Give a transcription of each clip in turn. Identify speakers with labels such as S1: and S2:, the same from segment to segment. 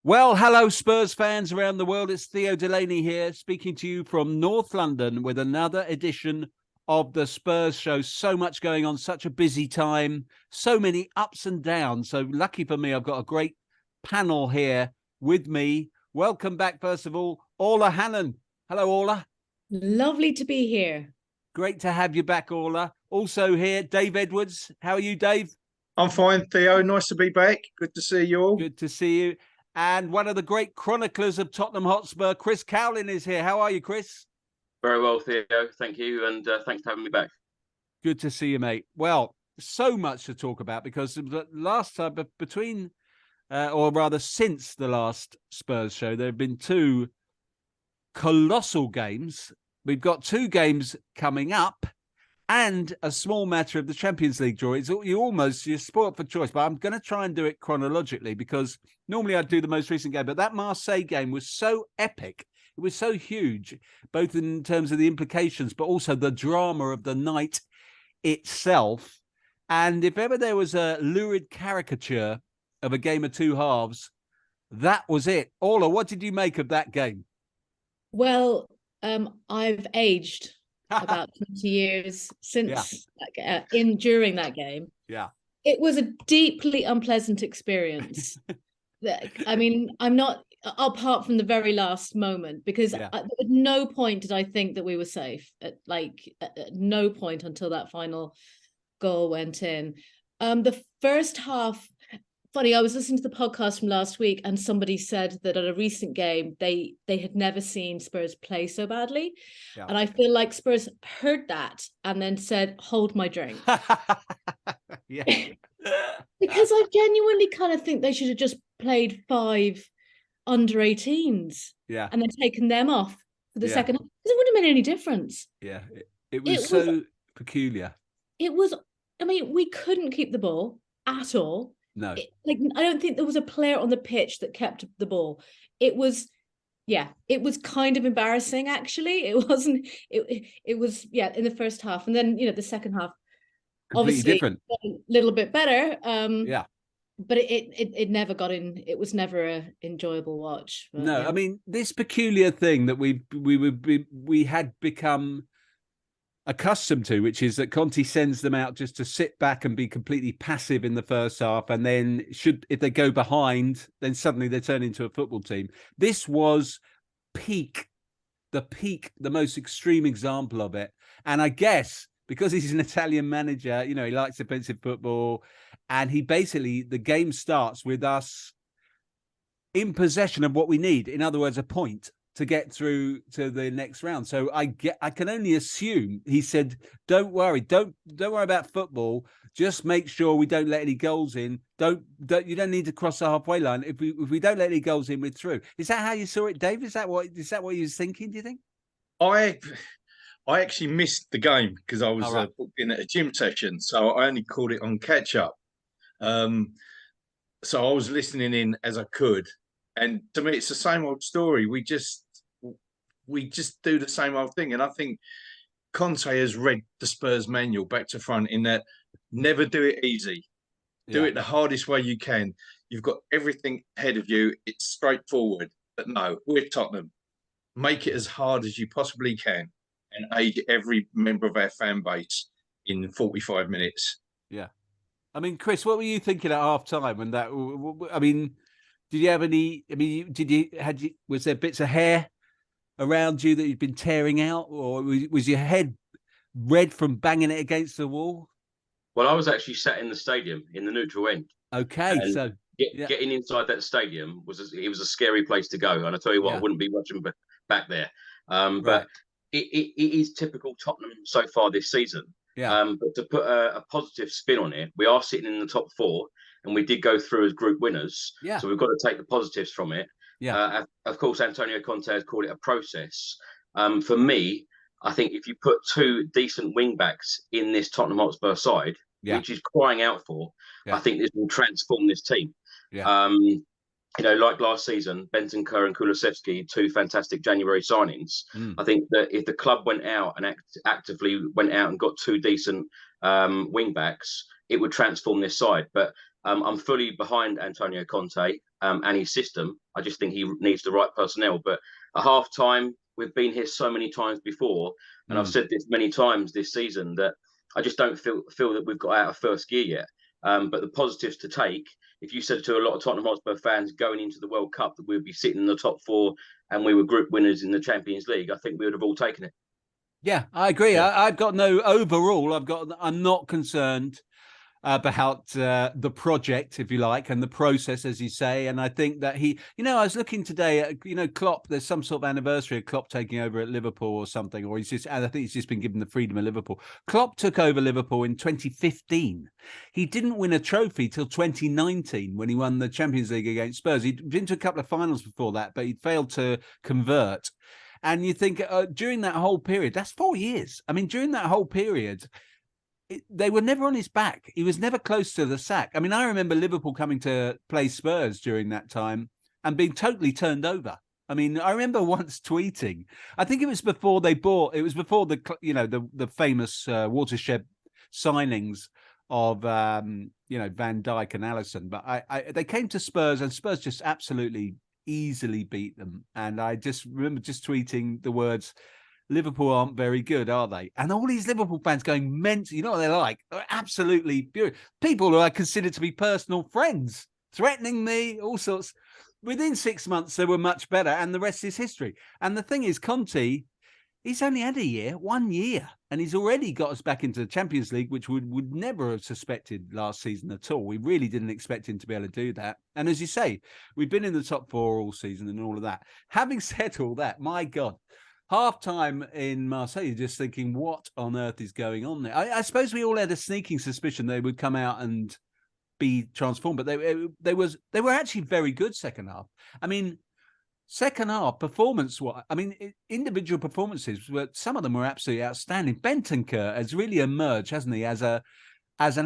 S1: Well, hello, Spurs fans around the world. It's Theo Delaney here, speaking to you from North London with another edition of the Spurs Show. So much going on, such a busy time, so many ups and downs. So lucky for me, I've got a great panel here with me. Welcome back, first of all, Orla Hannon. Hello, Orla.
S2: Lovely to be here.
S1: Great to have you back, Orla. Also here, Dave Edwards. How are you, Dave?
S3: I'm fine, Theo. Nice to be back. Good to see you all.
S1: Good to see you. And one of the great chroniclers of Tottenham Hotspur, Chris Cowlin, is here. How are you, Chris?
S4: Very well, Theo. Thank you. And thanks for having me back.
S1: Good to see you, mate. Well, so much to talk about because the last time, between, or rather since the last Spurs show, there have been two colossal games. We've got two games coming up and a small matter of the Champions League draw. You're spoiled for choice, but I'm going to try and do it chronologically because normally I'd do the most recent game. But that Marseille game was so epic. It was so huge, both in terms of the implications, but also the drama of the night itself. And if ever there was a lurid caricature of a game of two halves, that was it. Orla, what did you make of that game?
S2: Well, I've aged about 20 years since during that game.
S1: Yeah.
S2: It was a deeply unpleasant experience. I mean, I'm not, apart from the very last moment, because at no point did I think that we were safe. At no point until that final goal went in. The first half, funny, I was listening to the podcast from last week and somebody said that at a recent game, they had never seen Spurs play so badly. Yeah. And I feel like Spurs heard that and then said, hold my drink.
S1: Yeah.
S2: Because I genuinely kind of think they should have just played 5 under-18s and then taken them off for the second half. Because it wouldn't have made any difference.
S1: Yeah, it was so peculiar.
S2: It was, I mean, we couldn't keep the ball at all.
S1: No,
S2: I don't think there was a player on the pitch that kept the ball. It was kind of embarrassing, actually. It wasn't, it was, in the first half. And then, the second half,
S1: completely
S2: obviously
S1: different.
S2: A little bit better.
S1: Yeah.
S2: But it never got in. It was never an enjoyable watch. But,
S1: no, I mean, this peculiar thing that we had become accustomed to, which is that Conte sends them out just to sit back and be completely passive in the first half, and then if they go behind, then suddenly they turn into a football team. This was the most extreme example of it. And I guess because he's an Italian manager, he likes defensive football, and the game starts with us in possession of what we need. In other words, a point to get through to the next round. So I can only assume he said, don't worry about football. Just make sure we don't let any goals in. You don't need to cross the halfway line. If we don't let any goals in, we're through. Is that how you saw it, Dave? Is that what you was thinking, do you think?
S3: I actually missed the game because I was booked in at a gym session. So I only caught it on catch up. So I was listening in as I could. And to me, it's the same old story. We just do the same old thing. And I think Conte has read the Spurs manual back to front in that never do it easy. Do it the hardest way you can. You've got everything ahead of you. It's straightforward. But no, we're Tottenham. Make it as hard as you possibly can and aid every member of our fan base in 45 minutes.
S1: Yeah. I mean, Chris, what were you thinking at half time when that, I mean, did you have any? I mean, was there bits of hair around you that you'd been tearing out, or was your head red from banging it against the wall?
S4: Well, I was actually sat in the stadium in the neutral end.
S1: Okay, so
S4: getting inside that stadium was a scary place to go, and I tell you what, I wouldn't be watching back there. But it is typical Tottenham so far this season.
S1: Yeah.
S4: But to put a positive spin on it, we are sitting in the top 4. And we did go through as group winners. Yeah. So we've got to take the positives from it. Yeah. Of course, Antonio Conte has called it a process. For me, I think if you put 2 decent wing backs in this Tottenham Hotspur side, which is crying out for, I think this will transform this team. Yeah. Like last season, Bentancur and Kulusevski, 2 fantastic January signings. I think that if the club went out and actively went out and got 2 decent wing backs, it would transform this side. But I'm fully behind Antonio Conte and his system. I just think he needs the right personnel. But at half-time, we've been here so many times before, and I've said this many times this season, that I just don't feel that we've got out of first gear yet. But the positives to take, if you said to a lot of Tottenham Hotspur fans going into the World Cup that we'd be sitting in the top 4 and we were group winners in the Champions League, I think we would have all taken it.
S1: Yeah, I agree.
S4: Yeah.
S1: I've got no overall. I'm not concerned about the project, if you like, and the process, as you say. And I think that I was looking today at, Klopp, there's some sort of anniversary of Klopp taking over at Liverpool or something, or I think he's just been given the freedom of Liverpool. Klopp took over Liverpool in 2015. He didn't win a trophy till 2019 when he won the Champions League against Spurs. He'd been to a couple of finals before that, but he'd failed to convert. And you think during that whole period, that's 4 years. I mean, during that whole period, they were never on his back. He was never close to the sack. I mean, I remember Liverpool coming to play Spurs during that time and being totally turned over. I mean, I remember once tweeting, I think it was before the famous watershed signings of, Van Dijk and Alisson. But they came to Spurs and Spurs just absolutely easily beat them. And I just remember just tweeting the words, Liverpool aren't very good, are they? And all these Liverpool fans going mental. You know what they're like? They're absolutely beautiful. People who I consider to be personal friends, threatening me, all sorts. Within 6 months, they were much better, and the rest is history. And the thing is, Conte, he's only had 1 year, and he's already got us back into the Champions League, which would never have suspected last season at all. We really didn't expect him to be able to do that. And as you say, we've been in the top 4 all season and all of that. Having said all that, my God, half-time in Marseille, you're just thinking, what on earth is going on there? I suppose we all had a sneaking suspicion they would come out and be transformed, but they were actually very good second half. I mean, second half performance, individual performances, some of them were absolutely outstanding. Bentancur has really emerged, hasn't he, as an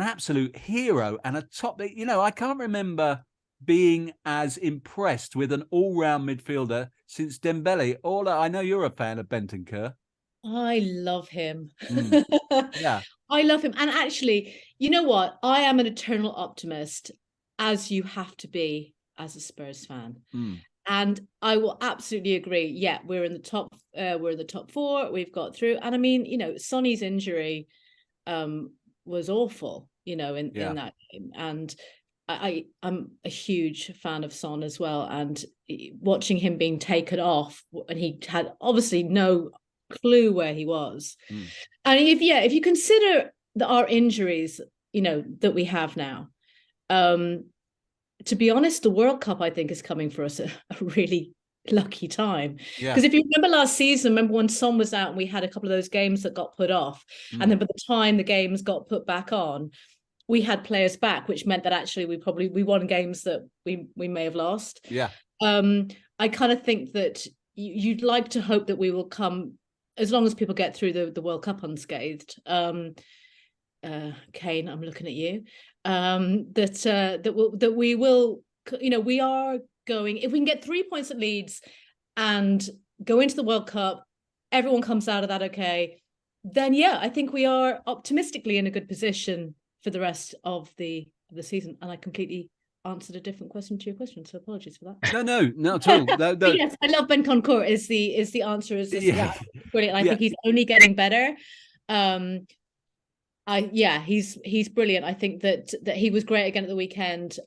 S1: absolute hero and a top. I can't remember being as impressed with an all-round midfielder since Dembele. I know you're a fan of Bentancur.
S2: I love him.
S1: Yeah.
S2: I love him. And actually, you know what? I am an eternal optimist, as you have to be as a Spurs fan. And I will absolutely agree. Yeah, we're in the top 4. We've got through. And I mean, Sonny's injury was awful, in that game. And I'm a huge fan of Son as well, and watching him being taken off, and he had obviously no clue where he was. And if you consider our injuries, that we have now, to be honest, the World Cup, I think, is coming for us a really lucky time. Because if you remember last season, remember when Son was out and we had a couple of those games that got put off, and then by the time the games got put back on, we had players back, which meant that actually we won games that we may have lost.
S1: Yeah.
S2: I kind of think that you'd like to hope that we will come, as long as people get through the World Cup unscathed. Kane, I'm looking at you. That we will, we are going, if we can get 3 points at Leeds and go into the World Cup, everyone comes out of that okay, then I think we are optimistically in a good position for the rest of the season. And I completely answered a different question to your question, so apologies for that.
S1: No, not at all. No.
S2: Yes, I love Bentancur is the answer. Brilliant. I think he's only getting better. He's brilliant. I think that he was great again at the weekend.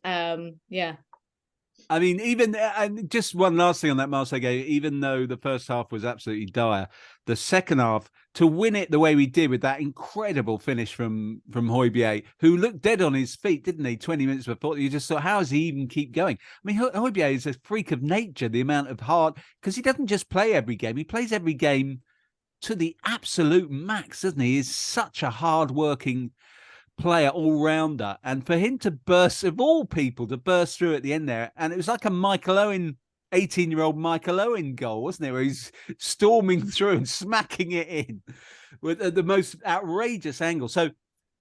S1: I mean, and just one last thing on that Marseille game, even though the first half was absolutely dire, the second half, to win it the way we did with that incredible finish from Højbjerg, who looked dead on his feet, didn't he, 20 minutes before? You just thought, how does he even keep going? I mean, Højbjerg is a freak of nature, the amount of heart, because he doesn't just play every game. He plays every game to the absolute max, doesn't he? He's such a hard-working player, all-rounder. And for him to burst, of all people, to burst through at the end there, and it was like a Michael Owen, 18-year-old Michael Owen goal, wasn't it? Where he's storming through and smacking it in with the most outrageous angle. So,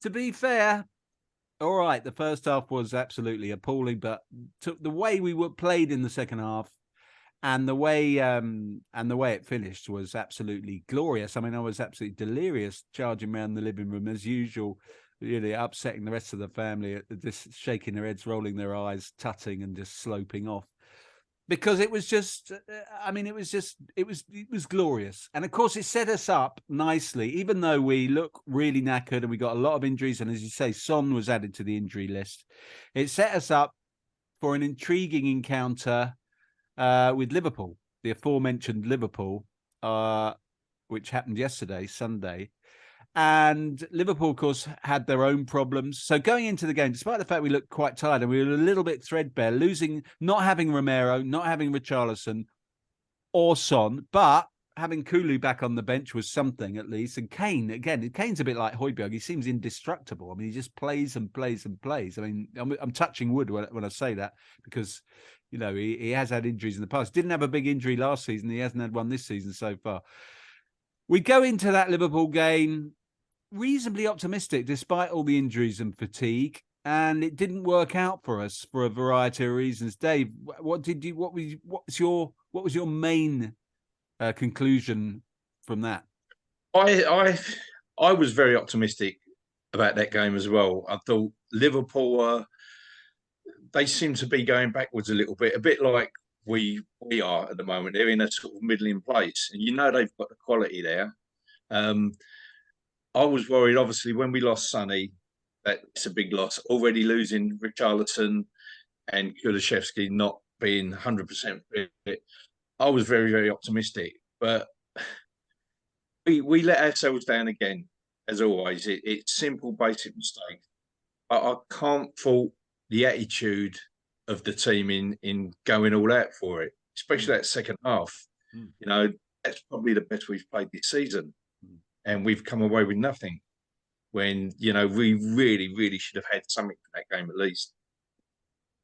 S1: to be fair, all right, the first half was absolutely appalling, but the way we were played in the second half and the way it finished was absolutely glorious. I mean, I was absolutely delirious, charging around the living room as usual, really upsetting the rest of the family, just shaking their heads, rolling their eyes, tutting and just sloping off. Because it was just, I mean, it was glorious. And of course, it set us up nicely, even though we look really knackered and we got a lot of injuries. And as you say, Son was added to the injury list. It set us up for an intriguing encounter with Liverpool, the aforementioned Liverpool, which happened yesterday, Sunday. And Liverpool, of course, had their own problems. So going into the game, despite the fact we looked quite tired and we were a little bit threadbare, not having Romero, not having Richarlison or Son, but having Kulu back on the bench was something at least. And Kane, again, Kane's a bit like Højbjerg. He seems indestructible. I mean, he just plays and plays and plays. I mean, I'm touching wood when I say that because, you know, he has had injuries in the past. Didn't have a big injury last season. He hasn't had one this season so far. We go into that Liverpool game reasonably optimistic despite all the injuries and fatigue, and it didn't work out for us for a variety of reasons. Dave, what was your main conclusion from that?
S3: I was very optimistic about that game as well. I thought Liverpool they seem to be going backwards a bit like we are at the moment. They're in a sort of middling place, and you know they've got the quality there. I was worried, obviously, when we lost Sonny, that's a big loss. Already losing Richarlison and Kulusevski not being 100% fit. I was very, very optimistic. But we let ourselves down again, as always. It's simple, basic mistake. But I can't fault the attitude of the team in going all out for it, especially that second half. You know, that's probably the best we've played this season. And we've come away with nothing when, you know, we really, really should have had something for that game at least.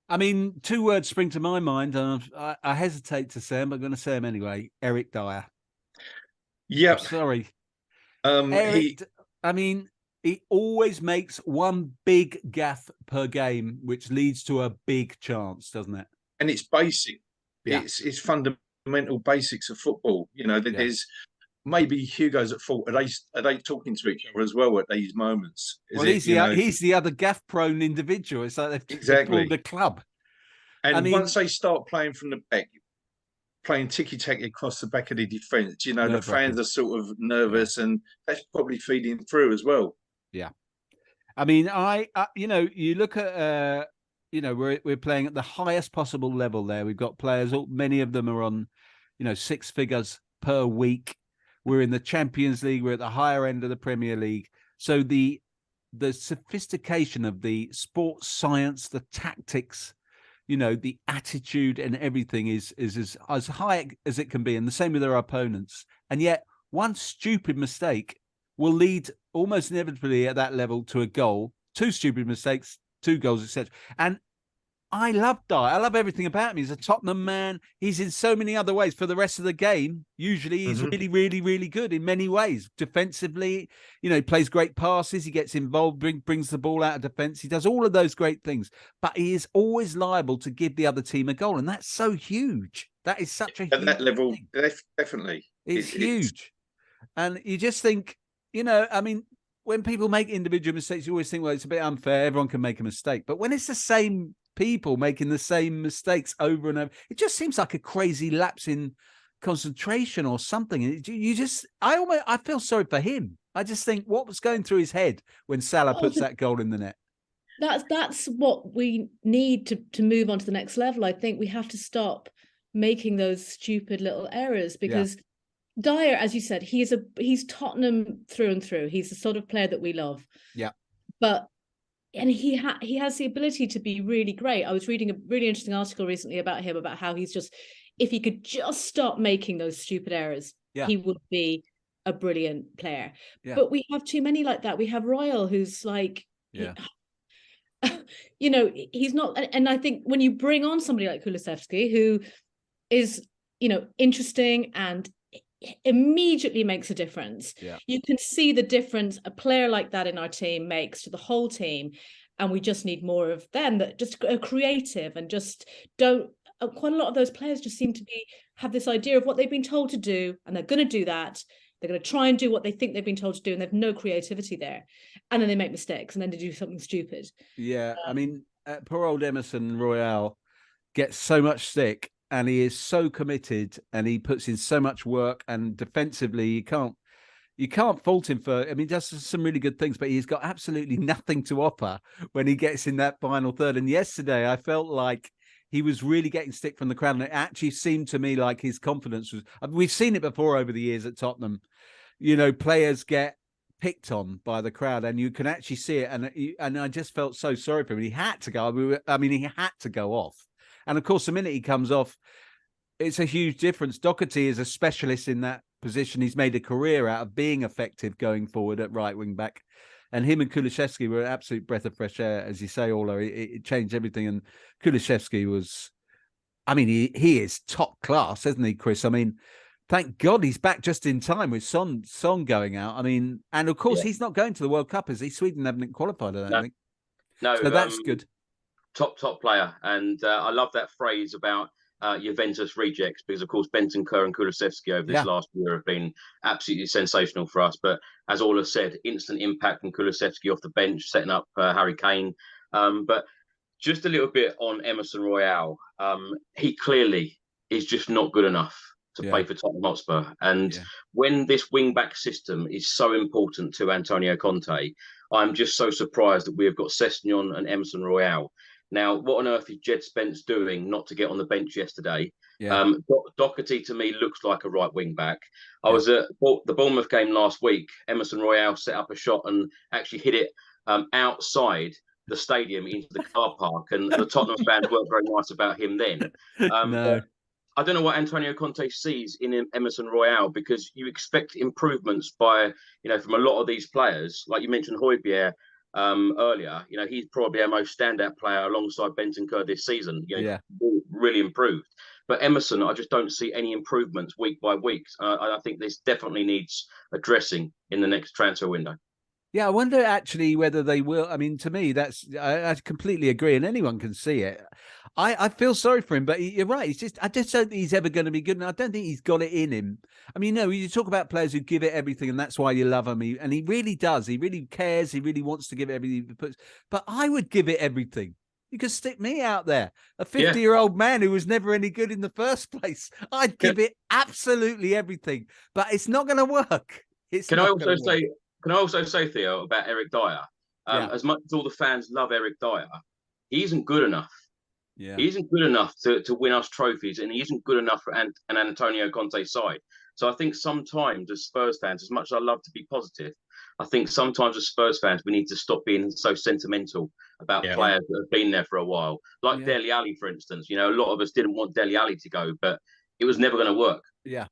S1: I mean, two words spring to my mind, and I hesitate to say them, but I'm going to say them anyway. Eric Dyer.
S3: Yeah.
S1: Sorry.
S3: Eric,
S1: he always makes one big gaff per game, which leads to a big chance, doesn't it?
S3: And it's basic. Yeah. It's fundamental basics of football. You know, there's... Maybe Hugo's at fault. Are they talking to each other as well at these moments?
S1: He's the other gaff-prone individual. It's like they've formed the club.
S3: And once they start playing from the back, playing ticky-tacky across the back of the defence, you know, the fans are sort of nervous, and that's probably feeding through as well.
S1: Yeah. I mean, you look at, we're playing at the highest possible level there. We've got players, many of them are on, six figures per week. We're in the Champions League. We're at the higher end of the Premier League. So the sophistication of the sports science, the tactics, the attitude and everything is as high as it can be. And the same with our opponents. And yet one stupid mistake will lead almost inevitably at that level to a goal. Two stupid mistakes, 2 goals, etc. And I love Dyer. I love everything about him. He's a Tottenham man. He's in so many other ways. For the rest of the game, usually he's really, really, really good in many ways. Defensively, he plays great passes. He gets involved, brings the ball out of defence. He does all of those great things. But he is always liable to give the other team a goal. And that's so huge. That is such a huge
S3: at that level,
S1: thing.
S3: Definitely.
S1: It's huge. And you just think, when people make individual mistakes, you always think, well, it's a bit unfair. Everyone can make a mistake. But when it's the same people making the same mistakes over and over, it just seems like a crazy lapse in concentration or something. I feel sorry for him. I just think, what was going through his head when Salah puts that goal in the net?
S2: That's what we need to move on to the next level. I think we have to stop making those stupid little errors, because Dyer, as you said, he's Tottenham through and through. He's the sort of player that we love.
S1: Yeah.
S2: And he has the ability to be really great. I was reading a really interesting article recently about him, about how if he could just stop making those stupid errors, he would be a brilliant player. Yeah. But we have too many like that. We have Royal, who's like, he's not. And I think when you bring on somebody like Kulusevski, who is, interesting and immediately makes a difference. You can see the difference a player like that in our team makes to the whole team, and we just need more of them that just are creative and just don't. Quite a lot of those players just seem to have this idea of what they've been told to do, and they're going to do that, They're going to try and do what they think they've been told to do, and they've no creativity there. And then they make mistakes, and then they do something stupid.
S1: Yeah, I mean, poor old Emerson Royale gets so much stick, and he is so committed, and he puts in so much work, and defensively, you can't fault him for. I mean, he does some really good things, but he's got absolutely nothing to offer when he gets in that final third. And yesterday, I felt like he was really getting stick from the crowd, and it actually seemed to me like his confidence was. We've seen it before over the years at Tottenham. You know, players get picked on by the crowd, and you can actually see it. And I just felt so sorry for him. He had to go. I mean, he had to go off. And of course, the minute he comes off, it's a huge difference. Doherty is a specialist in that position. He's made a career out of being effective going forward at right wing back. And him and Kulusevski were an absolute breath of fresh air, as you say, Ola. It changed everything. And Kulusevski was, I mean, he is top class, isn't he, Chris? I mean, thank God he's back just in time with Son going out. I mean, and of course, he's not going to the World Cup, is he? Sweden haven't qualified, I don't think.
S4: No,
S1: so that's good.
S4: Top player. And I love that phrase about Juventus rejects, because of course Bentancur and Kulusevski over this last year have been absolutely sensational for us. But as Ola said, instant impact from Kulusevski off the bench, setting up Harry Kane. But just a little bit on Emerson Royale. He clearly is just not good enough to play for Tottenham Hotspur. And when this wing-back system is so important to Antonio Conte, I'm just so surprised that we have got Sessegnon and Emerson Royale. Now, what on earth is Jed Spence doing not to get on the bench yesterday? Doherty, to me, looks like a right wing-back. I was at the Bournemouth game last week. Emerson Royale set up a shot and actually hit it outside the stadium into the car park. And the Tottenham fans weren't very nice about him then.
S1: No.
S4: I don't know what Antonio Conte sees in Emerson Royale, because you expect improvements from a lot of these players. Like you mentioned Højbjerg earlier, he's probably our most standout player alongside Bentancur this season. Really improved. But Emerson, I just don't see any improvements week by week. I think this definitely needs addressing in the next transfer window.
S1: Yeah, I wonder actually whether they will. I mean, to me, I completely agree, and anyone can see it. I feel sorry for him, but you're right. I just don't think he's ever going to be good, and I don't think he's got it in him. I mean, you talk about players who give it everything, and that's why you love him. And he really does. He really cares. He really wants to give it everything he puts. But I would give it everything. You could stick me out there, a 50-year-old man who was never any good in the first place. I'd give it absolutely everything, but it's not going to work. Can
S4: I also say, Theo, about Eric Dyer? As much as all the fans love Eric Dyer, he isn't good enough. Yeah. He isn't good enough to win us trophies, and he isn't good enough for an Antonio Conte side. So I think sometimes as Spurs fans, as much as I love to be positive, I think sometimes as Spurs fans, we need to stop being so sentimental about players that have been there for a while. Like Dele Alli, for instance. A lot of us didn't want Dele Alli to go, but it was never going to work.
S1: Yeah.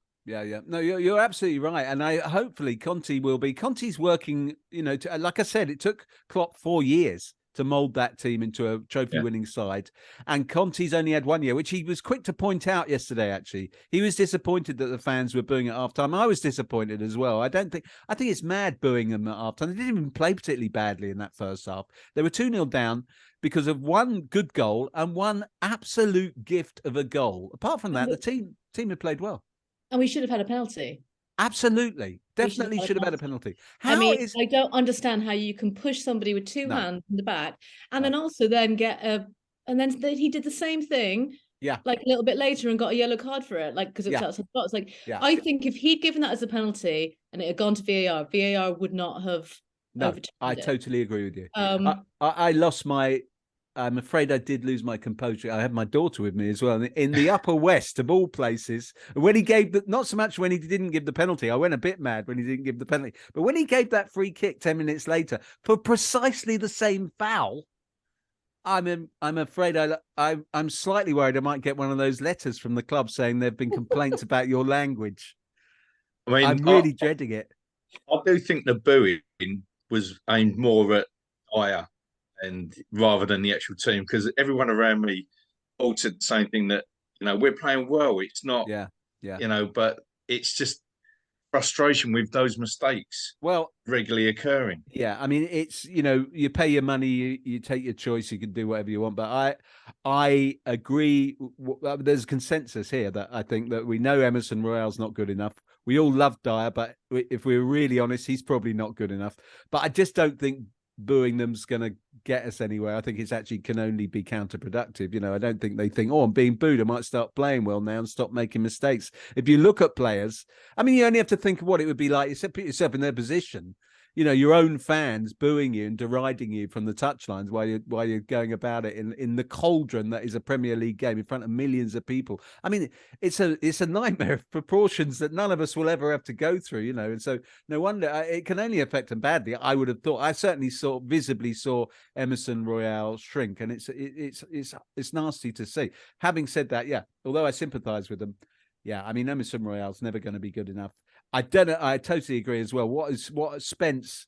S1: No, you're absolutely right. And hopefully Conte will be. Conte's working, like I said, it took Klopp 4 years to mould that team into a trophy-winning side. And Conte's only had 1 year, which he was quick to point out yesterday, actually. He was disappointed that the fans were booing at halftime. I was disappointed as well. I think it's mad booing them at halftime. They didn't even play particularly badly in that first half. They were 2-0 down because of one good goal and one absolute gift of a goal. Apart from that, the team had played well.
S2: And we should have had a penalty.
S1: Absolutely. Definitely should have had a penalty.
S2: I don't understand how you can push somebody with two hands in the back and then also then get and then he did the same thing. Yeah. Like a little bit later and got a yellow card for it. Like, because it's outside the box. Like, I think if he'd given that as a penalty and it had gone to VAR would not have overturned
S1: I
S2: it.
S1: Totally agree with you. I lost I'm afraid I did lose my composure. I had my daughter with me as well. In the Upper West, of all places, when he gave not so much when he didn't give the penalty, I went a bit mad when he didn't give the penalty. But when he gave that free kick 10 minutes later for precisely the same foul, I'm afraid I'm slightly worried I might get one of those letters from the club saying there have been complaints about your language. I mean, I'm really dreading it.
S3: I do think the booing was aimed more at Dyer and rather than the actual team, because everyone around me all said the same thing, that we're playing well. It's not, but it's just frustration with those mistakes regularly occurring.
S1: Yeah, I mean, it's you pay your money, you take your choice, you can do whatever you want. But I agree. There's consensus here that I think that we know Emerson Royale's not good enough. We all love Dyer, but if we're really honest, he's probably not good enough. But I just don't think booing them's going to get us anywhere. I think it's actually can only be counterproductive. I don't think they think, I'm being booed, I might start playing well now and stop making mistakes. If you look at players, I mean, you only have to think of what it would be like. You said, put yourself in their position. Your own fans booing you and deriding you from the touchlines while you're going about it in the cauldron that is a Premier League game in front of millions of people. I mean, it's a nightmare of proportions that none of us will ever have to go through, and so no wonder it can only affect them badly. I would have thought. I certainly visibly saw Emerson Royale shrink, and it's nasty to see. Having said that, yeah, although I sympathise with them, yeah, I mean, Emerson Royale's never going to be good enough. I totally agree as well. What Spence?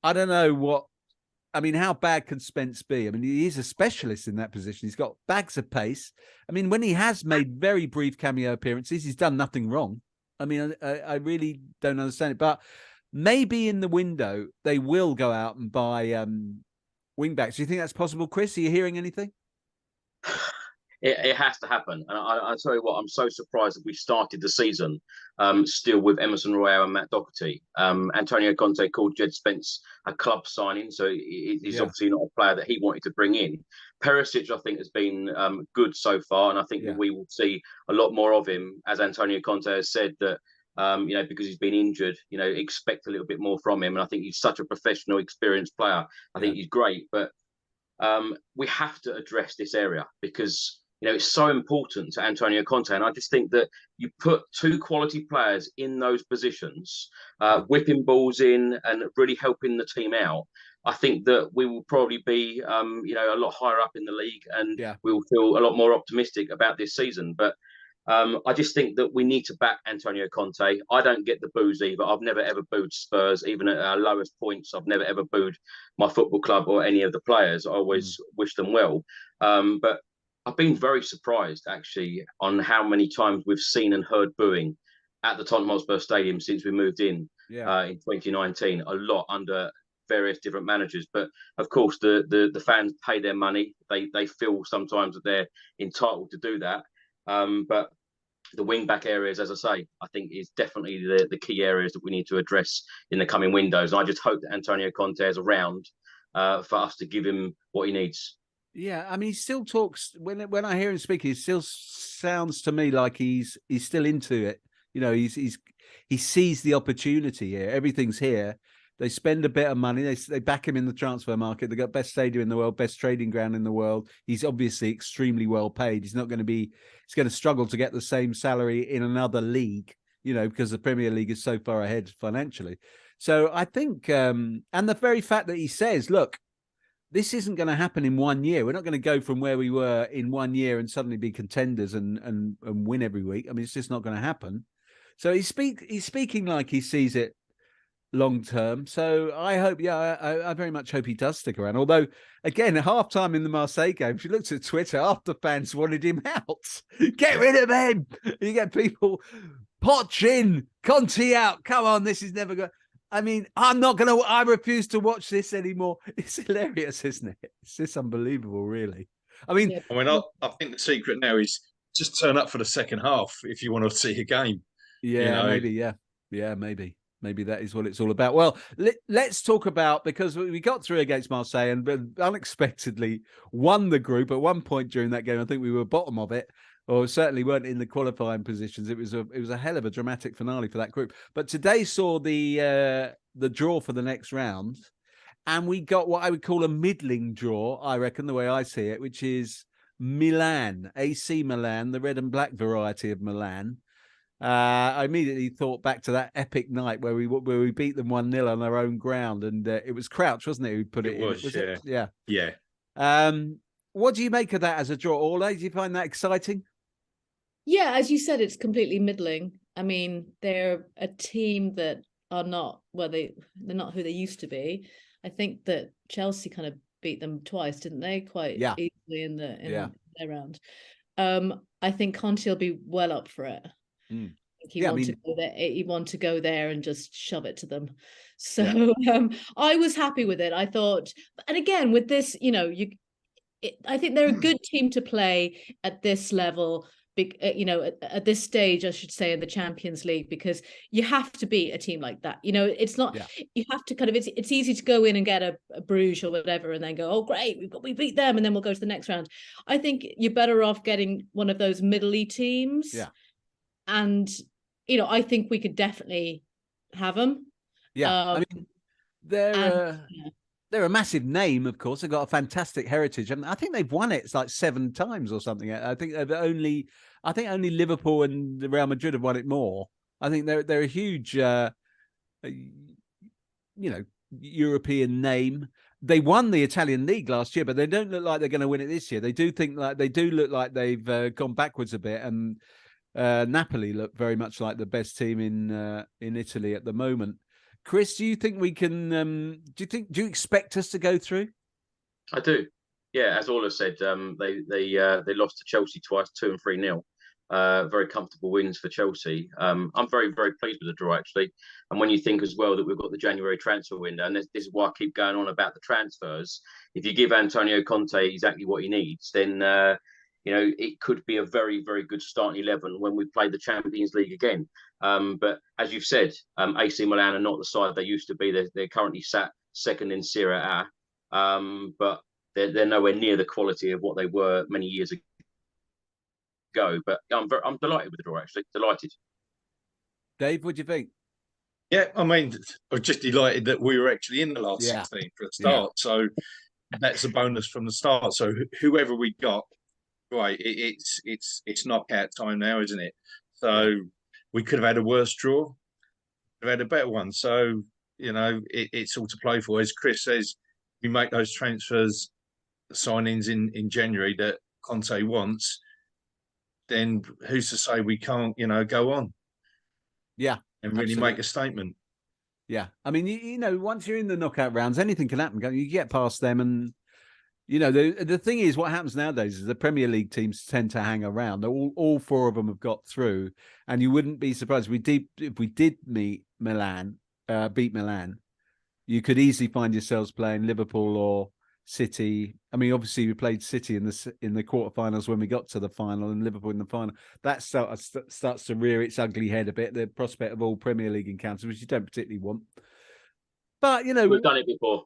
S1: I don't know how bad can Spence be? I mean, he's a specialist in that position. He's got bags of pace. I mean, when he has made very brief cameo appearances, he's done nothing wrong. I mean, I really don't understand it. But maybe in the window they will go out and buy wing backs. Do you think that's possible, Chris? Are you hearing anything?
S4: It has to happen. And I tell you what, I'm so surprised that we started the season still with Emerson Royale and Matt Doherty. Antonio Conte called Jed Spence a club signing, so he's obviously not a player that he wanted to bring in. Perisic, I think, has been good so far, and I think that we will see a lot more of him, as Antonio Conte has said that, because he's been injured, expect a little bit more from him. And I think he's such a professional, experienced player. I think he's great, but we have to address this area because it's so important to Antonio Conte. And I just think that you put two quality players in those positions, whipping balls in and really helping the team out. I think that we will probably be, a lot higher up in the league, and we will feel a lot more optimistic about this season. But I just think that we need to back Antonio Conte. I don't get the boos either. I've never ever booed Spurs, even at our lowest points. I've never ever booed my football club or any of the players. I always wish them well. But I've been very surprised, actually, on how many times we've seen and heard booing at the Tottenham Hotspur Stadium since we moved in 2019. A lot under various different managers. But, of course, the fans pay their money. They feel sometimes that they're entitled to do that. But the wing-back areas, as I say, I think is definitely the key areas that we need to address in the coming windows. And I just hope that Antonio Conte is around for us to give him what he needs.
S1: Yeah, I mean, he still talks when I hear him speak. He still sounds to me like he's still into it. He sees the opportunity here. Everything's here. They spend a bit of money. They back him in the transfer market. They got best stadium in the world, best trading ground in the world. He's obviously extremely well paid. He's going to struggle to get the same salary in another league, because the Premier League is so far ahead financially. So I think, and the very fact that he says, look, this isn't going to happen in 1 year. We're not going to go from where we were in 1 year and suddenly be contenders and win every week. I mean, it's just not going to happen. So he's speaking like he sees it long term. So I hope, I very much hope he does stick around. Although, again, at halftime in the Marseille game, if you looked at Twitter, half the fans wanted him out. Get rid of him. You get people, Poch in, Conte out. Come on, this is never going. I mean, I refuse to watch this anymore. It's hilarious, isn't it? It's just unbelievable, really. I mean,
S3: I think the secret now is just turn up for the second half if you want to see a game.
S1: Yeah, maybe. Yeah, maybe. Maybe that is what it's all about. Well, let's talk about, because we got through against Marseille and unexpectedly won the group at one point during that game. I think we were bottom of it, or certainly weren't in the qualifying positions. It was a hell of a dramatic finale for that group. But today saw the draw for the next round, and we got what I would call a middling draw, I reckon, the way I see it, which is Milan, AC Milan, the red and black variety of Milan. I immediately thought back to that epic night where we beat them 1-0 on our own ground, and it was Crouch, wasn't it, who put it in? Was it? Yeah. What do you make of that as a draw, Orla? Do you find that exciting?
S2: Yeah, as you said, it's completely middling. I mean, they're a team that are not, they're not who they used to be. I think that Chelsea kind of beat them twice, didn't they? Quite easily in their round. I think Conte will be well up for it. He wanted to go there and just shove it to them. So I was happy with it. I thought, and again, with this, I think they're a good team to play at this level, you know, at this stage, I should say, in the Champions League, because you have to beat a team like that. You know, it's not, you have to kind of, it's easy to go in and get a Bruges or whatever and then go, oh, great, we beat them, and then we'll go to the next round. I think you're better off getting one of those middle-y teams.
S1: Yeah.
S2: And, you know, I think we could definitely have them.
S1: Yeah. I mean, they're a massive name, of course. They've got a fantastic heritage, and I think they've won it like 7 times or something. I think only Liverpool and Real Madrid have won it more. I think they're a huge, you know, European name. They won the Italian league last year, but they don't look like they're going to win it this year. They do look like they've gone backwards a bit, and Napoli look very much like the best team in Italy at the moment. Chris, do you think we can? Do you expect us to go through?
S4: I do. Yeah, as Ola said, they lost to Chelsea twice, 2 and 3-0. Very comfortable wins for Chelsea. I'm very, very pleased with the draw, actually. And when you think as well that we've got the January transfer window, and this is why I keep going on about the transfers. If you give Antonio Conte exactly what he needs, then you know, it could be a very, very good starting 11 when we play the Champions League again. But as you've said, AC Milan are not the side they used to be. They're currently sat second in Serie A, but they're nowhere near the quality of what they were many years ago. But I'm delighted with the draw, actually. Delighted.
S1: Dave, what do you think?
S3: Yeah, I mean, I was just delighted that we were actually in the last 16 for a start. So that's a bonus from the start. So whoever we got, right, it's knockout time now, isn't it? So we could have had a worse draw, we've had a better one. So, you know, it's all to play for. As Chris says, we make those transfers, signings in January that Conte wants, then who's to say we can't, you know, go on?
S1: Yeah.
S3: And really make a statement.
S1: Yeah. I mean, you know, once you're in the knockout rounds, anything can happen. You get past them, and you know, the thing is, what happens nowadays is the Premier League teams tend to hang around. All 4 of them have got through, and you wouldn't be surprised if we did beat Milan, you could easily find yourselves playing Liverpool or City. I mean, obviously we played City in the quarterfinals when we got to the final, and Liverpool in the final. That starts to rear its ugly head a bit. The prospect of all Premier League encounters, which you don't particularly want. But you know,
S4: we've done it before.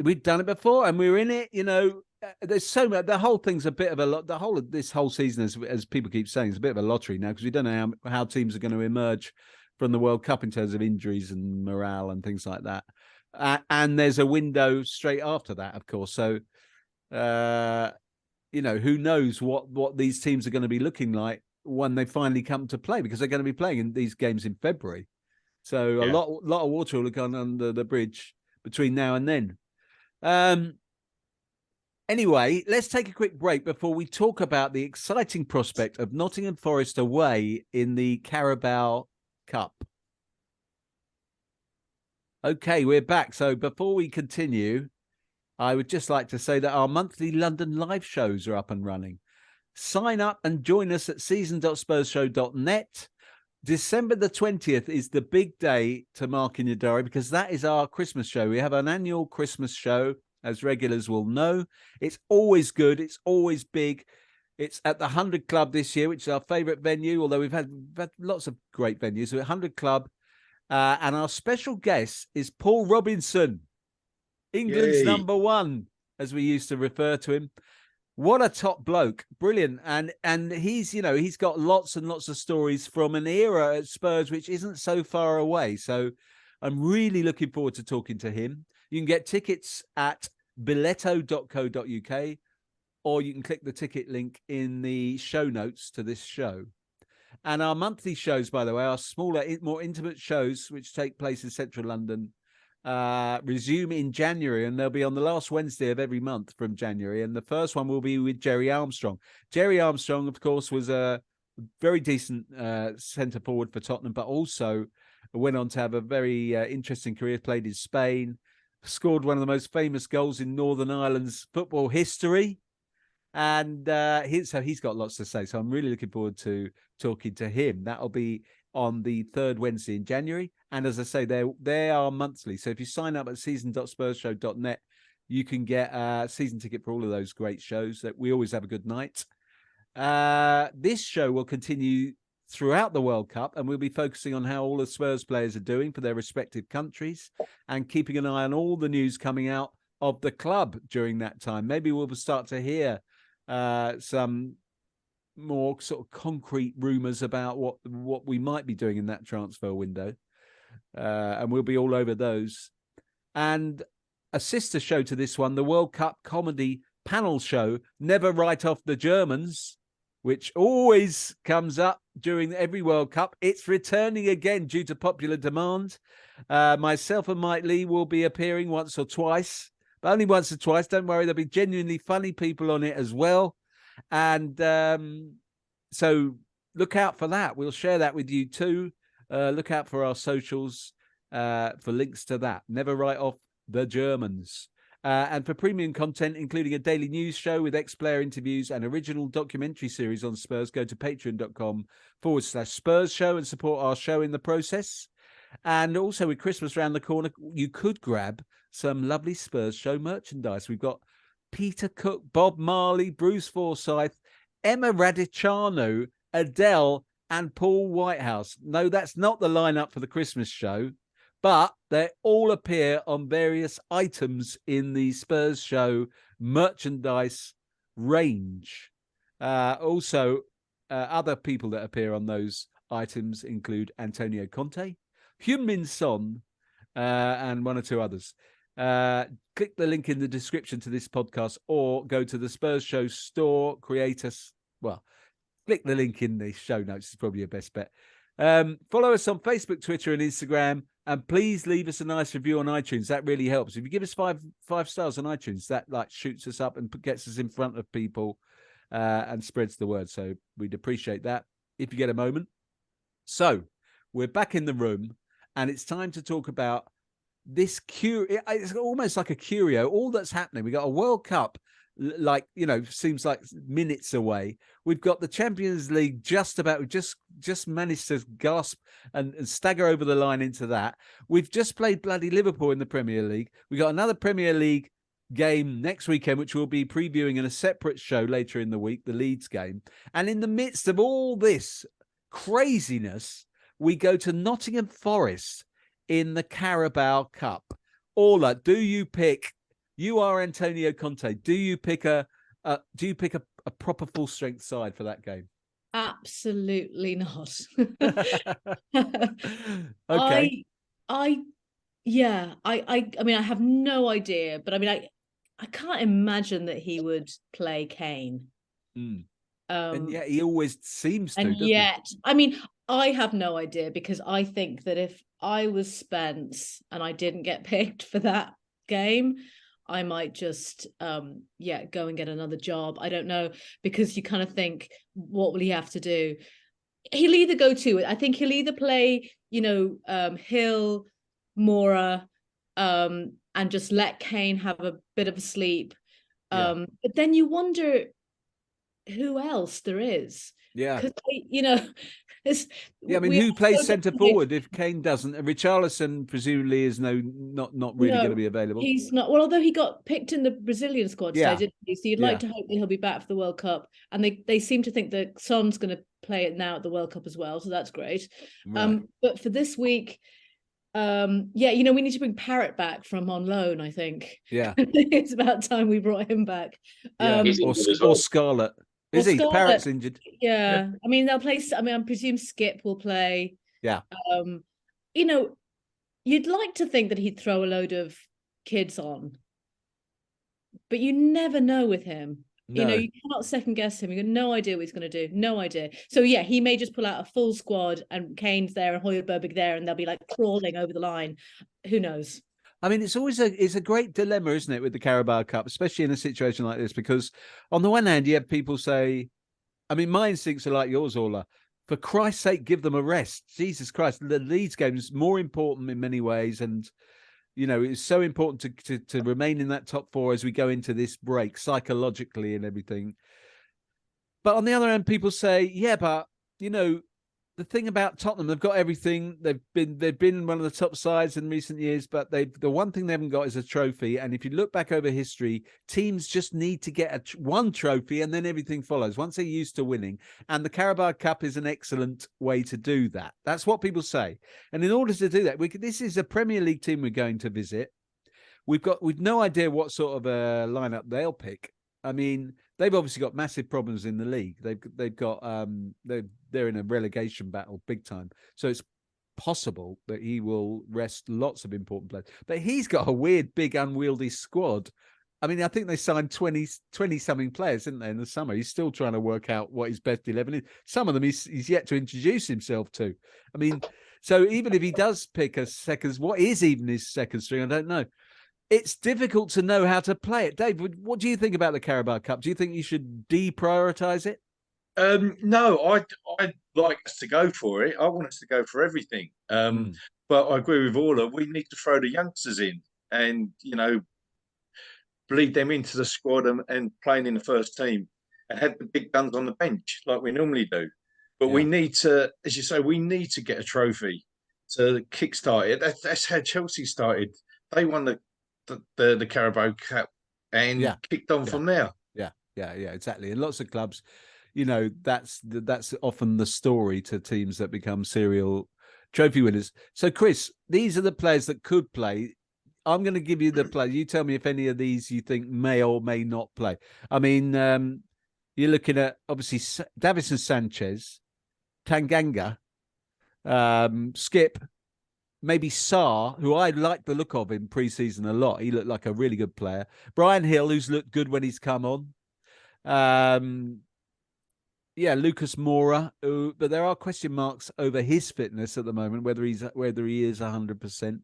S1: We've done it before, and we're in it. You know, there's so much. The whole thing's a bit of a lot. The whole of this whole season, as people keep saying, is a bit of a lottery now, because we don't know how teams are going to emerge from the World Cup in terms of injuries and morale and things like that. And there's a window straight after that, of course. So, you know, who knows what these teams are going to be looking like when they finally come to play, because they're going to be playing in these games in February. So a lot of water will have gone under the bridge between now and then. Anyway, let's take a quick break before we talk about the exciting prospect of Nottingham Forest away in the Carabao Cup. Okay, we're back. So before we continue, I would just like to say that our monthly London live shows are up and running. Sign up and join us at season.spursshow.net. December the 20th is the big day to mark in your diary, because that is our Christmas show. We have an annual Christmas show, as regulars will know. It's always good. It's always big. It's at the 100 Club this year, which is our favourite venue, although we've had lots of great venues. So 100 Club. And our special guest is Paul Robinson, England's number 1, as we used to refer to him. What a top bloke. Brilliant. And he's, you know, he's got lots and lots of stories from an era at Spurs which isn't so far away. So I'm really looking forward to talking to him. You can get tickets at biletto.co.uk, or you can click the ticket link in the show notes to this show. And our monthly shows, by the way, our smaller, more intimate shows, which take place in central London, resume in January, and they'll be on the last Wednesday of every month from January. And the first one will be with Jerry Armstrong. Jerry Armstrong, of course, was a very decent centre forward for Tottenham, but also went on to have a very interesting career, played in Spain, scored one of the most famous goals in Northern Ireland's football history. And he's got lots to say. So I'm really looking forward to talking to him. That'll be on the 3rd Wednesday in January. And as I say, they are monthly. So if you sign up at season.spursshow.net, you can get a season ticket for all of those great shows. That we always have a good night. This show will continue throughout the World Cup, and we'll be focusing on how all the Spurs players are doing for their respective countries and keeping an eye on all the news coming out of the club during that time. Maybe we'll start to hear some more sort of concrete rumours about what we might be doing in that transfer window. And we'll be all over those. And a sister show to this one, the World Cup comedy panel show, Never Write Off the Germans, which always comes up during every World Cup. It's returning again due to popular demand. Myself and Mike Lee will be appearing once or twice, but only once or twice. Don't worry, there'll be genuinely funny people on it as well. And so look out for that. We'll share that with you too. Look out for our socials for links to that. Never Write Off the Germans. And for premium content, including a daily news show with ex-player interviews and original documentary series on Spurs, go to patreon.com/Spurs Show and support our show in the process. And also with Christmas around the corner, you could grab some lovely Spurs Show merchandise. We've got Peter Cook, Bob Marley, Bruce Forsyth, Emma Raducanu, Adele, and Paul Whitehouse. No, that's not the lineup for the Christmas show, but they all appear on various items in the Spurs Show merchandise range. Also, other people that appear on those items include Antonio Conte, Heung-min Son, and one or two others. Click the link in the description to this podcast or go to the Spurs Show store, click the link in the show notes. It's probably your best bet. Follow us on Facebook, Twitter, and Instagram, and please leave us a nice review on iTunes. That really helps. If you give us five stars on iTunes, that shoots us up and gets us in front of people and spreads the word. So we'd appreciate that if you get a moment. So we're back in the room, and it's time to talk about this it's almost like a curio. All that's happening. We got a World Cup, seems like minutes away. We've got the Champions League just managed to gasp and stagger over the line into that. We've just played bloody Liverpool in the Premier League. We got another Premier League game next weekend, which we'll be previewing in a separate show later in the week, the Leeds game. And in the midst of all this craziness, we go to Nottingham Forest in the Carabao Cup. Orla, do you pick? You are Antonio Conte. Do you pick a proper full strength side for that game?
S2: Absolutely not.
S1: Okay.
S2: I mean, I have no idea, but I mean, I can't imagine that he would play Kane.
S1: And yet he always seems to.
S2: And yet, I mean, I have no idea, because I think that if I was Spence and I didn't get picked for that game, I might just go and get another job. I don't know, because you kind of think, what will he have to do? He'll either go to, I think he'll either play, Hill, Mora, and just let Kane have a bit of a sleep. But then you wonder who else there is.
S1: Yeah.
S2: Who
S1: plays centre forward if Kane doesn't? Richarlison presumably is not really going to be available.
S2: He's not. Well, although he got picked in the Brazilian squad today, didn't he? So you'd like to hope that he'll be back for the World Cup. And they seem to think that Son's going to play it now at the World Cup as well. So that's great. Right. But for this week, we need to bring Parrott back from on loan, I think. Yeah. It's about time we brought him back.
S1: Or Scarlett. Is he? Parrott's injured.
S2: Yeah. I mean, they'll play. I mean, I presume Skip will play.
S1: Yeah.
S2: You'd like to think that he'd throw a load of kids on, but you never know with him. No. You cannot second guess him. You've got no idea what he's going to do. No idea. So yeah, he may just pull out a full squad, and Kane's there and Højbjerg there, and they'll be like crawling over the line. Who knows?
S1: I mean, it's always a great dilemma, isn't it, with the Carabao Cup, especially in a situation like this, because on the one hand, you have people say, I mean, my instincts are like yours, Orla. For Christ's sake, give them a rest. Jesus Christ, the Leeds game is more important in many ways. And, it's so important to remain in that top four as we go into this break psychologically and everything. But on the other hand, people say, yeah, but, the the thing about Tottenham, they've got everything. They've been one of the top sides in recent years, but the one thing they haven't got is a trophy. And if you look back over history, teams just need to get one trophy, and then everything follows once they're used to winning. And the Carabao Cup is an excellent way to do that. That's what people say. And in order to do that, this is a Premier League team we're going to visit. We've no idea what sort of a lineup they'll pick. I mean, they've obviously got massive problems in the league. They've got they're in a relegation battle big time. So it's possible that he will rest lots of important players. But he's got a weird, big, unwieldy squad. I mean, I think they signed 20 something players, didn't they, in the summer? He's still trying to work out what his best 11 is. Some of them he's yet to introduce himself to. I mean, so even if he does pick a second, what is even his second string? I don't know. It's difficult to know how to play it. Dave, what do you think about the Carabao Cup? Do you think you should deprioritize it?
S3: No, I'd like us to go for it. I want us to go for everything. But I agree with Orla. We need to throw the youngsters in and, bleed them into the squad and playing in the first team and have the big guns on the bench like we normally do. But we need to, as you say, we need to get a trophy to kickstart it. That's how Chelsea started. They won the Carabao Cup and kicked on from there.
S1: Yeah, exactly. And lots of clubs, that's often the story to teams that become serial trophy winners. So, Chris, these are the players that could play. I'm going to give you the play. You tell me if any of these you think may or may not play. I mean, you're looking at, obviously, Davinson Sanchez, Tanganga, Skip, maybe Sarr, who I like the look of in pre-season a lot. He looked like a really good player. Brian Hill, who's looked good when he's come on. Lucas Moura, but there are question marks over his fitness at the moment, whether he is 100%.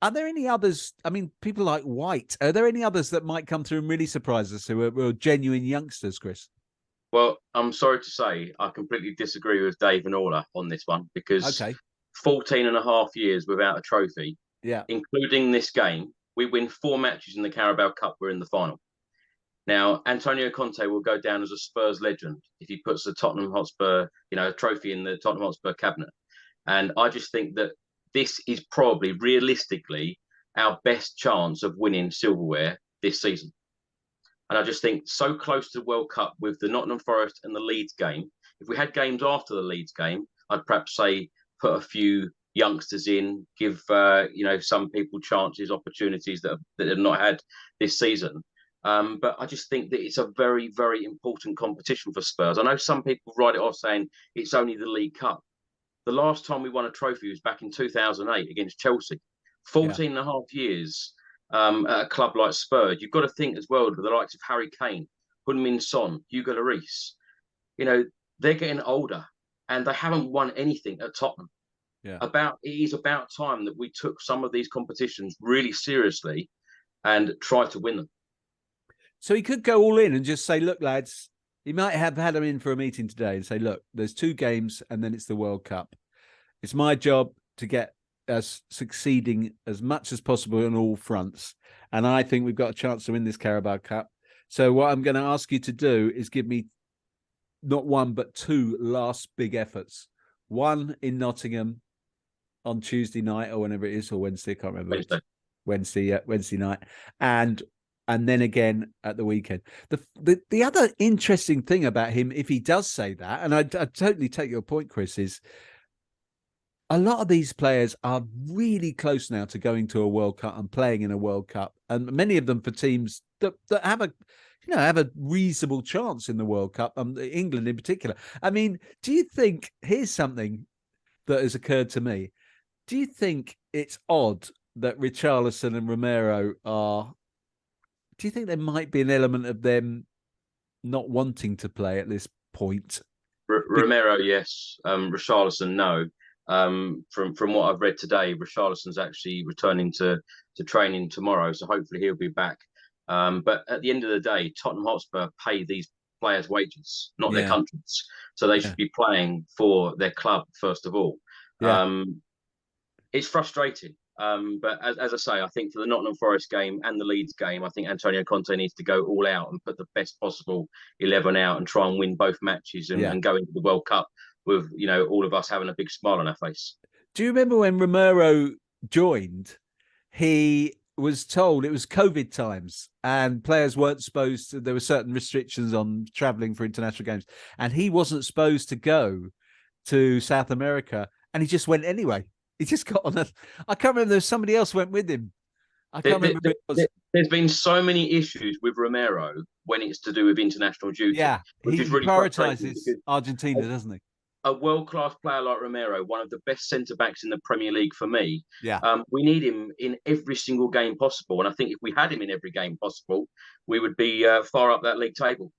S1: Are there any others? I mean, people like White. Are there any others that might come through and really surprise us who are genuine youngsters, Chris?
S4: Well, I'm sorry to say I completely disagree with Dave and Orla on this one because 14 and a half years without a trophy, including this game, we win 4 matches in the Carabao Cup. We're in the final. Now, Antonio Conte will go down as a Spurs legend if he puts the Tottenham Hotspur, trophy in the Tottenham Hotspur cabinet. And I just think that this is probably realistically our best chance of winning silverware this season. And I just think so close to the World Cup with the Nottingham Forest and the Leeds game. If we had games after the Leeds game, I'd perhaps say put a few youngsters in, give some people chances, opportunities that have not had this season. But I just think that it's a very, very important competition for Spurs. I know some people write it off saying it's only the League Cup. The last time we won a trophy was back in 2008 against Chelsea. 14 and a half years at a club like Spurs. You've got to think as well with the likes of Harry Kane, Heung-min Son, Hugo Lloris. They're getting older and they haven't won anything at Tottenham. It is about time that we took some of these competitions really seriously and try to win them.
S1: So he could go all in and just say, look, lads, he might have had them in for a meeting today and say, look, there's 2 games and then it's the World Cup. It's my job to get us succeeding as much as possible on all fronts. And I think we've got a chance to win this Carabao Cup. So what I'm going to ask you to do is give me not 1, but 2 last big efforts. 1 in Nottingham on Tuesday night or whenever it is, or Wednesday, I can't remember. Wednesday night. And then again at the weekend. The other interesting thing about him, if he does say that, and I totally take your point, Chris, is a lot of these players are really close now to going to a World Cup and playing in a World Cup, and many of them for teams that have a reasonable chance in the World Cup, England in particular. I mean, do you think, here's something that has occurred to me, do you think it's odd that Richarlison and Romero are... Do you think there might be an element of them not wanting to play at this point?
S4: Romero, yes. Richarlison, no. From what I've read today, Richarlison's actually returning to training tomorrow, so hopefully he'll be back. But at the end of the day, Tottenham Hotspur pay these players' wages, not their countries. So they should be playing for their club, first of all. It's frustrating. But as I say, I think for the Nottingham Forest game and the Leeds game, I think Antonio Conte needs to go all out and put the best possible 11 out and try and win both matches and go into the World Cup with all of us having a big smile on our face.
S1: Do you remember when Romero joined? He was told it was COVID times and players weren't supposed to, there were certain restrictions on traveling for international games, and he wasn't supposed to go to South America, and he just went anyway. He just got on I can't remember, there's somebody else went with him. I can't remember who it was.
S4: There's been so many issues with Romero when it's to do with international duty.
S1: Yeah, he
S4: really
S1: prioritises Argentina, doesn't he?
S4: A world-class player like Romero, one of the best centre-backs in the Premier League for me.
S1: Yeah.
S4: We need him in every single game possible. And I think if we had him in every game possible, we would be far up that league table.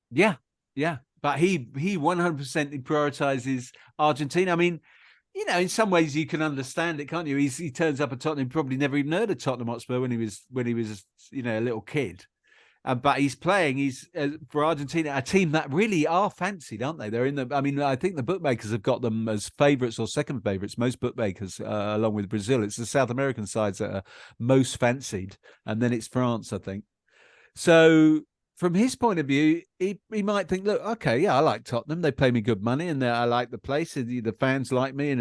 S1: Yeah, yeah. But he 100% prioritises Argentina. I mean, in some ways you can understand it, can't you? He turns up at Tottenham, probably never even heard of Tottenham Hotspur when he was a little kid. But he's playing. He's for Argentina, a team that really are fancied, aren't they? They're in the. I mean, I think the bookmakers have got them as favourites or second favourites. Most bookmakers, along with Brazil, it's the South American sides that are most fancied, and then it's France, I think. So, from his point of view, he might think, look, okay, yeah, I like Tottenham. They pay me good money, and I like the place. The fans like me,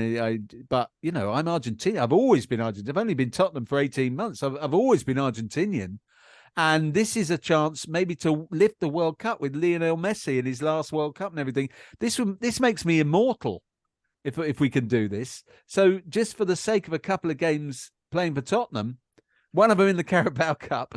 S1: but I'm Argentine. I've always been Argentine. I've only been Tottenham for 18 months. I've always been Argentinian. And this is a chance maybe to lift the World Cup with Lionel Messi in his last World Cup and everything. This makes me immortal if we can do this. So just for the sake of a couple of games playing for Tottenham, one of them in the Carabao Cup,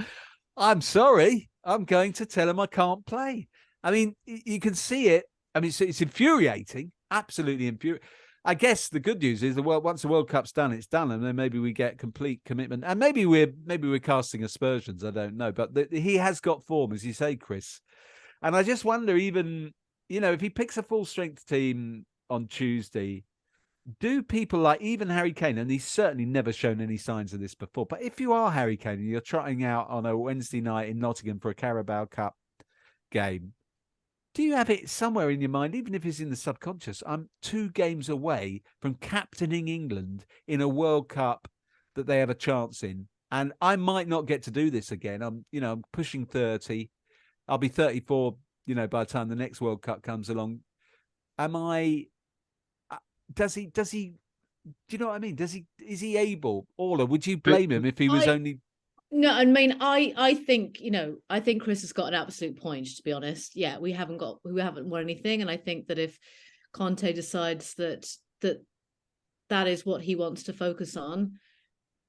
S1: I'm sorry, I'm going to tell him I can't play. I mean, you can see it. I mean, it's infuriating, absolutely infuriating. I guess the good news is once the World Cup's done, it's done, and then maybe we get complete commitment, and maybe we're casting aspersions. I don't know, but he has got form, as you say, Chris. And I just wonder, even if he picks a full strength team on Tuesday, do people like even Harry Kane, and he's certainly never shown any signs of this before. But if you are Harry Kane and you're trotting out on a Wednesday night in Nottingham for a Carabao Cup game, do you have it somewhere in your mind, even if it's in the subconscious? I'm 2 games away from captaining England in a World Cup that they have a chance in, and I might not get to do this again. I'm pushing 30. I'll be 34, by the time the next World Cup comes along. Does he? Do you know what I mean? Is he able? Orla, would you blame him if he was only?
S2: No, I mean, I think, I think Chris has got an absolute point, to be honest. Yeah, we haven't won anything. And I think that if Conte decides that is what he wants to focus on,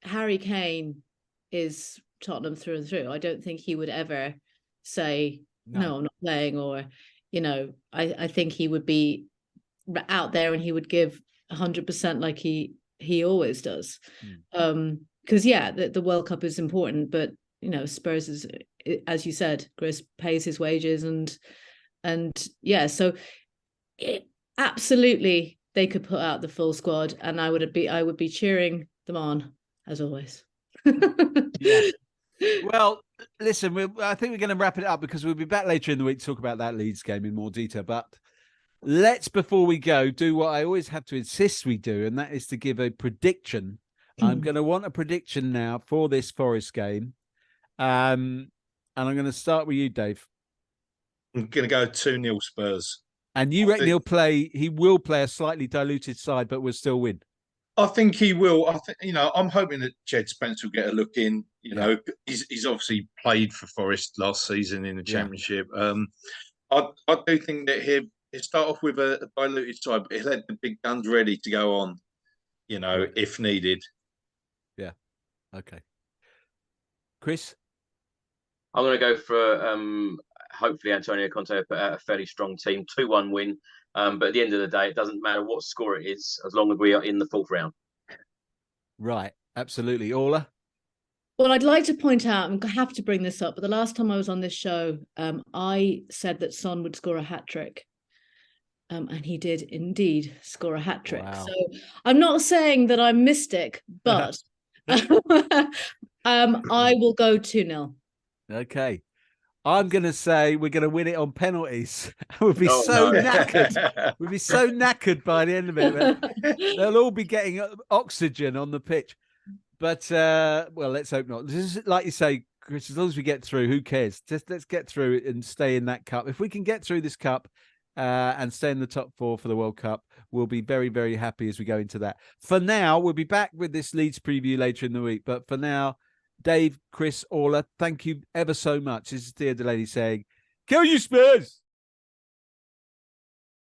S2: Harry Kane is Tottenham through and through. I don't think he would ever say, no, I'm not playing, or, I think he would be out there and he would give 100% like he always does. Because the World Cup is important, but Spurs is, as you said, Chris, pays his wages, and so absolutely they could put out the full squad, and I would be cheering them on as always.
S1: Yeah. Well, listen, I think we're going to wrap it up because we'll be back later in the week to talk about that Leeds game in more detail. But let's, before we go, do what I always have to insist we do, and that is to give a prediction. I'm going to want a prediction now for this Forest game. And I'm going to start with you, Dave.
S3: I'm going to go 2-0 Spurs.
S1: And you reckon he will play a slightly diluted side, but will still win?
S3: I think he will. I think, I'm hoping that Jed Spence will get a look in. He's obviously played for Forest last season in the Championship. I do think that he'll start off with a diluted side, but he'll have the big guns ready to go on, if needed.
S1: Yeah. Okay. Chris?
S4: I'm going to go for hopefully Antonio Conte a fairly strong team, 2-1 win. But at the end of the day, it doesn't matter what score it is, as long as we are in the 4th round.
S1: Right. Absolutely. Orla?
S2: Well, I'd like to point out, and I have to bring this up, but the last time I was on this show, I said that Son would score a hat-trick. And he did indeed score a hat-trick. Wow. So I'm not saying that I'm mystic, but I will go 2-0.
S1: Okay. I'm going to say we're going to win it on penalties. We'll be knackered. We'll be so knackered by the end of it. They'll all be getting oxygen on the pitch. But, let's hope not. This is, like you say, Chris, as long as we get through, who cares? Just let's get through it and stay in that cup. If we can get through this cup, and stay in the top 4 for the World Cup. We'll be very, very happy as we go into that. For now, we'll be back with this Leeds preview later in the week. But for now, Dave, Chris, Orla, thank you ever so much. This is Theo Delaney saying, "Kill you, Spurs!"